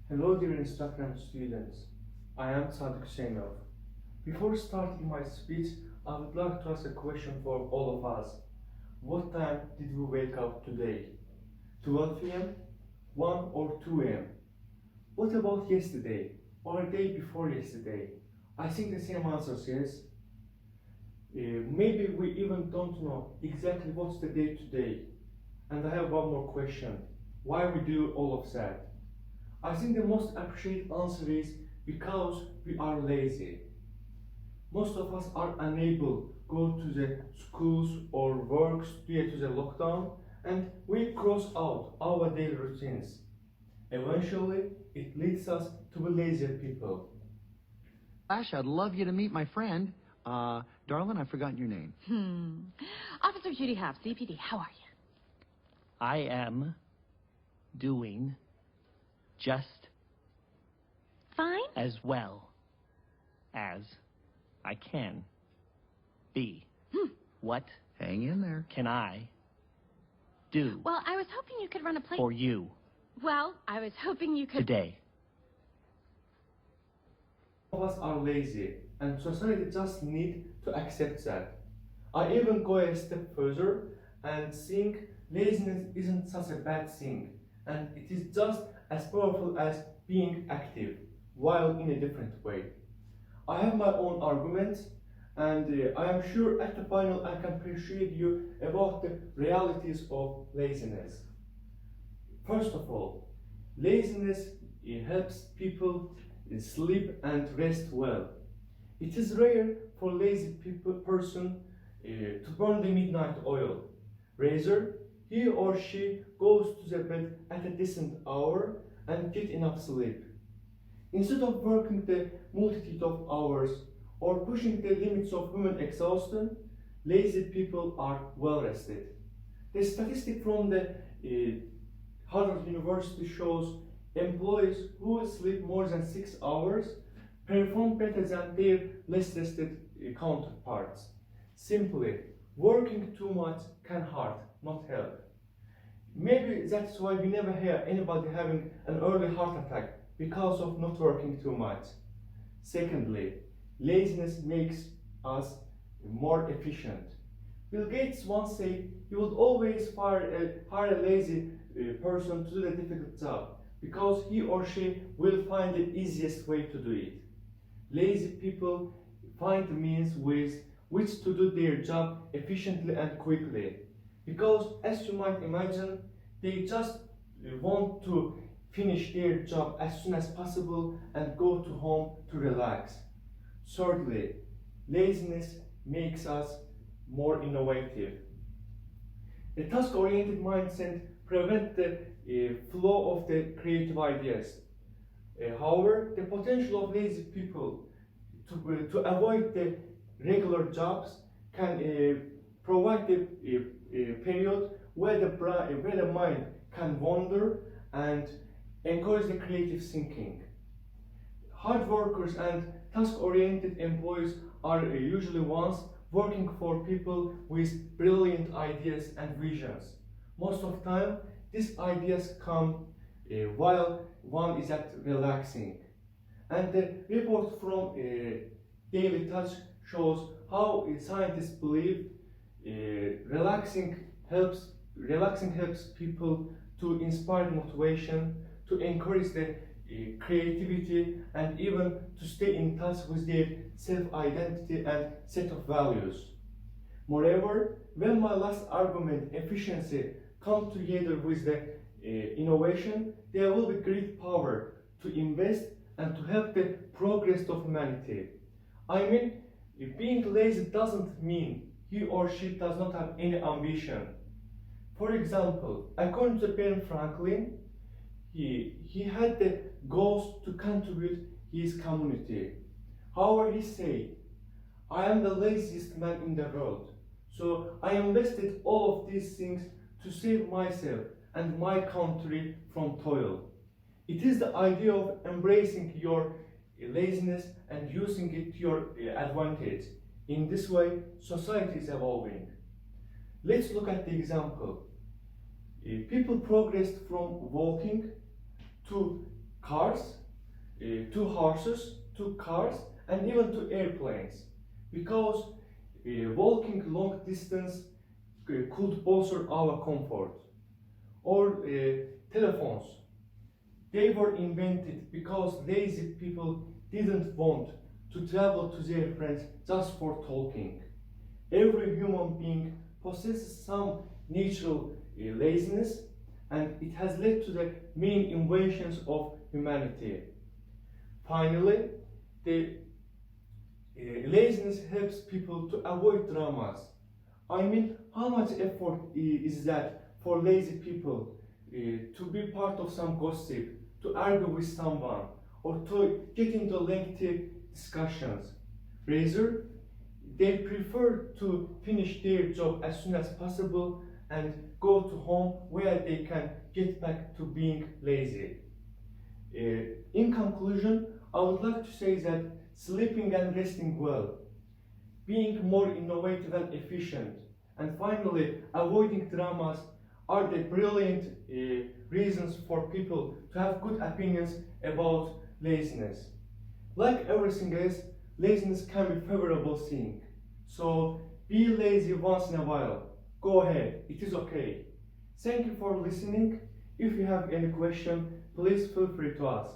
Hello dear Instagram students, I am Sadık Hüseyinov. Before starting my speech, I would like to ask a question for all of us. What time did we wake up today? 12 p.m., 1 or 2 a.m.? What about yesterday or a day before yesterday? I think the same answers, yes. Maybe we even don't know exactly what's the day today. And I have one more question. Why we do all of that? I think the most appreciated answer is because we are lazy. Most of us are unable to go to the schools or works due to the lockdown, and we cross out our daily routines. Eventually, it leads us to be lazier people. Ash, I'd love you to meet my friend. Darling, I've forgotten your name. Officer Judy Hobbs, CPD, how are you? I am doing just Fine? as well as I can be. What Hang in there. can I do Well, I was hoping you could run a plane. for you Well, I was hoping you could. today? Some of us are lazy, and society just need to accept that. I even go a step further and think laziness isn't such a bad thing, and it is just as powerful as being active, while in a different way. I have my own arguments, and I am sure at the final I can persuade you about the realities of laziness. First of all, laziness helps people sleep and rest well. It is rare for lazy person to burn the midnight oil. Rather, he or she goes to the bed at a decent hour and get enough sleep. Instead of working the multitude of hours or pushing the limits of human exhaustion, lazy people are well rested. The statistic from the Harvard University shows employees who sleep more than 6 hours perform better than their less rested counterparts. Simply, working too much can hurt, not help. Maybe that's why we never hear anybody having an early heart attack because of not working too much. Secondly, laziness makes us more efficient. Bill Gates once said he would always hire a lazy person to do the difficult job because he or she will find the easiest way to do it. Lazy people find means with which to do their job efficiently and quickly. Because, as you might imagine, they just want to finish their job as soon as possible and go to home to relax. Thirdly, laziness makes us more innovative. A task-oriented mindset prevents the flow of the creative ideas. However, the potential of lazy people to avoid the regular jobs can provide the period where the mind can wander and encourage the creative thinking. Hard workers and task-oriented employees are usually ones working for people with brilliant ideas and visions. Most of the time, these ideas come while one is at relaxing. And the report from Daily Touch shows how scientists believe relaxing helps people to inspire motivation, to encourage the creativity, and even to stay in touch with their self-identity and set of values. Moreover, when my last argument, efficiency, come together with the innovation, there will be great power to invest and to help the progress of humanity. I mean, being lazy doesn't mean he or she does not have any ambition. For example, according to Ben Franklin, he had the goals to contribute his community. However, he said, I am the laziest man in the world, so I invested all of these things to save myself and my country from toil. It is the idea of embracing your laziness and using it to your advantage. In this way, society is evolving. Let's look at the example. People progressed from walking to cars, 2 horses, 2 cars, and even 2 airplanes, because walking long distance could bolster our comfort. Or telephones. They were invented because lazy people didn't want to travel to their friends just for talking. Every human being possesses some natural laziness, and it has led to the main inventions of humanity. Finally, the laziness helps people to avoid dramas. I mean, how much effort is that for lazy people to be part of some gossip, to argue with someone, or to get into lengthy discussions? Rather, they prefer to finish their job as soon as possible and go to home where they can get back to being lazy. In conclusion, I would like to say that sleeping and resting well, being more innovative and efficient, and finally avoiding dramas are the brilliant reasons for people to have good opinions about laziness. Like everything else, laziness can be favorable thing. So be lazy once in a while. Go ahead, it is okay. Thank you for listening. If you have any question, please feel free to ask.